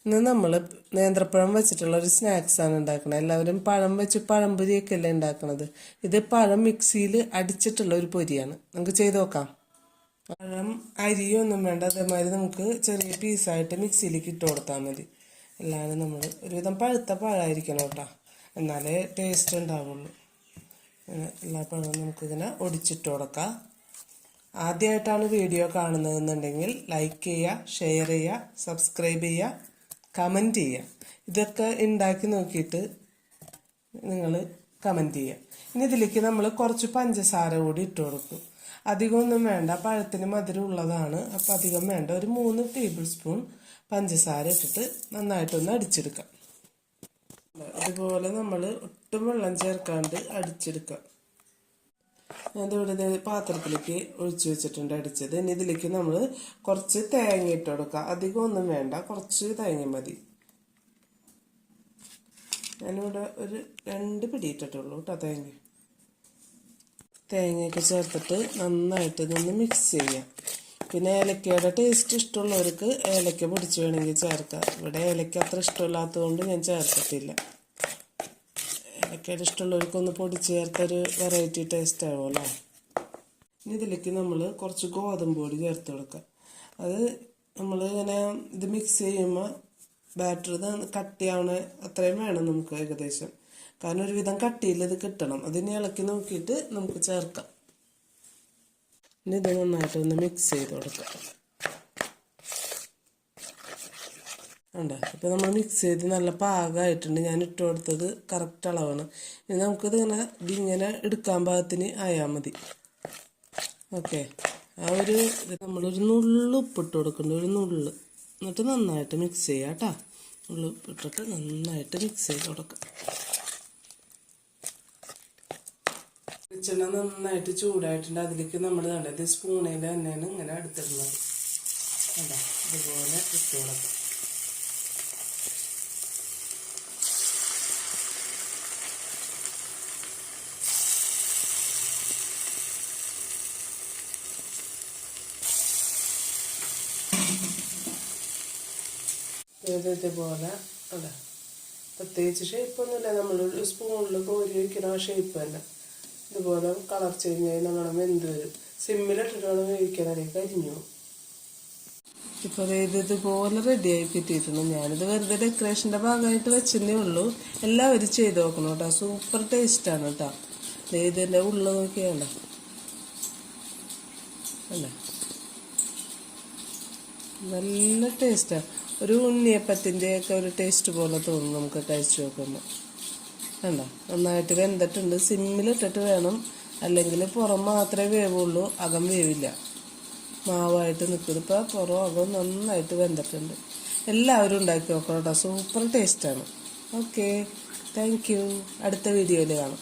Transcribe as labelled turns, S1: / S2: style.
S1: ഇന്ന് നമ്മൾ നേന്ത്രപ്പഴം വെച്ചിട്ടുള്ള ഒരു സ്നാക്സാണ് ഉണ്ടാക്കുന്നത്. എല്ലാവരും പഴം വെച്ച് പഴംപൊരിയൊക്കെ അല്ലേ ഉണ്ടാക്കുന്നത്. ഇത് പഴം മിക്സിയിൽ അടിച്ചിട്ടുള്ള ഒരു പൊരിയാണ്. നമുക്ക് ചെയ്ത് നോക്കാം. പഴം അരിയൊന്നും വേണ്ട, അതേമാതിരി നമുക്ക് ചെറിയ പീസായിട്ട് മിക്സിയിലേക്ക് ഇട്ട് കൊടുത്താൽ മതി. എല്ലാവരും നമ്മൾ ഒരുവിധം പഴുത്ത പഴമായിരിക്കണം കേട്ടോ, എന്നാലേ ടേസ്റ്റ് ഉണ്ടാവുള്ളൂ. എല്ലാ പഴവും നമുക്കിങ്ങനെ ഒടിച്ചിട്ട് കൊടുക്കാം. ആദ്യമായിട്ടാണ് വീഡിയോ കാണുന്നതെന്നുണ്ടെങ്കിൽ ലൈക്ക് ചെയ്യുക, ഷെയർ ചെയ്യുക, സബ്സ്ക്രൈബ് ചെയ്യുക, കമൻറ്റ് ചെയ്യുക. ഇതൊക്കെ ഉണ്ടാക്കി നോക്കിയിട്ട് നിങ്ങൾ കമൻറ്റ് ചെയ്യുക. ഇനി ഇതിലേക്ക് നമ്മൾ കുറച്ച് പഞ്ചസാര കൂടി ഇട്ട് കൊടുക്കും. അധികമൊന്നും വേണ്ട, പഴത്തിന് മധുരം ഉള്ളതാണ്, അപ്പോൾ അധികം വേണ്ട. ഒരു 3 ടേബിൾ സ്പൂൺ പഞ്ചസാര ഇട്ടിട്ട് നന്നായിട്ടൊന്ന് അടിച്ചെടുക്കാം. അതുപോലെ നമ്മൾ ഒട്ടും വെള്ളം ചേർക്കാണ്ട് അടിച്ചെടുക്കാം. ഞാനിവിടെ പാത്രത്തിലേക്ക് ഒഴിച്ചു വെച്ചിട്ടുണ്ട് അടിച്ചത്. ഇനി ഇതിലേക്ക് നമ്മൾ കുറച്ച് തേങ്ങ ഇട്ട് കൊടുക്കുക. അധികം ഒന്നും വേണ്ട, കുറച്ച് തേങ്ങ മതി. ഞാനിവിടെ ഒരു 2 പിടി ഇട്ടിട്ടുള്ളൂ കേട്ടോ തേങ്ങയൊക്കെ ചേർത്തിട്ട് നന്നായിട്ട് ഇതൊന്ന് മിക്സ് ചെയ്യാം. പിന്നെ ഏലക്കയുടെ ടേസ്റ്റ് ഇഷ്ടമുള്ളവർക്ക് ഏലക്ക പൊടിച്ച് വേണമെങ്കിൽ ചേർക്കാം. ഇവിടെ ഏലക്ക അത്ര ഇഷ്ടമില്ലാത്തതുകൊണ്ട് ഞാൻ ചേർത്തിട്ടില്ല. ഏലക്കയുടെ ഇഷ്ടമുള്ളവർക്കൊന്ന് പൊടിച്ച് ചേർത്തൊരു വെറൈറ്റി ടേസ്റ്റ് ആവുമല്ലോ. ഇനി ഇതിലേക്ക് നമ്മൾ കുറച്ച് ഗോതമ്പ് പൊടി ചേർത്ത് കൊടുക്കാം. അത് നമ്മൾ ഇങ്ങനെ ഇത് മിക്സ് ചെയ്യുമ്പോൾ ബാറ്റർ ഇത് കട്ടിയാവണ അത്രയും വേണം നമുക്ക് ഏകദേശം. കാരണം ഒരുവിധം കട്ടിയിൽ ഇത് കിട്ടണം. അതിനെ ഇളക്കി നോക്കിയിട്ട് നമുക്ക് ചേർക്കാം. ഇനി ഇത് നന്നായിട്ടൊന്ന് മിക്സ് ചെയ്ത് കൊടുക്കാം. വേണ്ട, ഇപ്പം നമ്മൾ മിക്സ് ചെയ്ത് നല്ല പാകമായിട്ടുണ്ട്. ഞാൻ ഇട്ട് കൊടുത്തത് കറക്റ്റ് അളവാണ്. ഇനി നമുക്കിത് ഇതിങ്ങനെ എടുക്കാൻ പാകത്തിന് ആയാൽ മതി. ഓക്കെ, ആ ഒരു നമ്മളൊരു നുള്ളു ഉപ്പിട്ട് കൊടുക്കുന്നുണ്ട്, ഒരു നുള്ളു. എന്നിട്ട് നന്നായിട്ട് മിക്സ് ചെയ്യാം കേട്ടോ. നുള്ളു ഉപ്പിട്ടിട്ട് നന്നായിട്ട് മിക്സ് ചെയ്ത് കൊടുക്കാം. വെളിച്ചെണ്ണ നന്നായിട്ട് ചൂടായിട്ടുണ്ട്. അതിലേക്ക് നമ്മൾ കണ്ടത് സ്പൂണിൽ തന്നെയാണ് ഇങ്ങനെ എടുത്തിടുന്നത്. അതാ ഇതുപോലെ ഇട്ട് കൊടുക്കാം. ഇതുപോലെ അല്ല, പ്രത്യേകിച്ച് ഷേപ്പൊന്നുമില്ല. നമ്മളൊരു സ്പൂണിൽ കോരി വയ്ക്കുന്ന ആ ഷേപ്പ് തന്നെ. ഇതുപോലെ കളർ ചേഞ്ച് ആയി നല്ലോണം വെന്ത് വരും. സിമ്മിലിട്ടിട്ട് വേണം വേവിക്കാനറിയാം, കരിഞ്ഞു. ഇപ്പോൾ ഇതുപോലെ റെഡിയായി കിട്ടിയിട്ടുണ്ട്. ഞാനിത് വെറുതെ ഡെക്കറേഷൻ്റെ ഭാഗമായിട്ട് വെച്ചതേ ഉള്ളൂ. എല്ലാവരും ചെയ്ത് നോക്കണം കേട്ടോ, സൂപ്പർ ടേസ്റ്റാണ് കേട്ടോ. ഇതിൻ്റെ ഉള്ള നോക്കിയാണ്ട അല്ല, നല്ല ടേസ്റ്റാണ്. ഒരു ഉണ്ണിയപ്പത്തിൻ്റെയൊക്കെ ഒരു ടേസ്റ്റ് പോലെ തോന്നും നമുക്ക് കഴിച്ച് നോക്കുമ്പോൾ. വേണ്ട, നന്നായിട്ട് വെന്തിട്ടുണ്ട്. സിമ്മിലിട്ടിട്ട് വേണം, അല്ലെങ്കിൽ പുറം മാത്രമേ വേവുള്ളൂ, അകം വേവില്ല. മാവായിട്ട് നിൽക്കുന്നത്. ഇപ്പോൾ പുറം അകം നന്നായിട്ട് വെന്തിട്ടുണ്ട്. എല്ലാവരും ഉണ്ടാക്കി നോക്കണം കേട്ടോ, സൂപ്പർ ടേസ്റ്റാണ്. Okay, thank you. അടുത്ത വീഡിയോയിൽ കാണാം.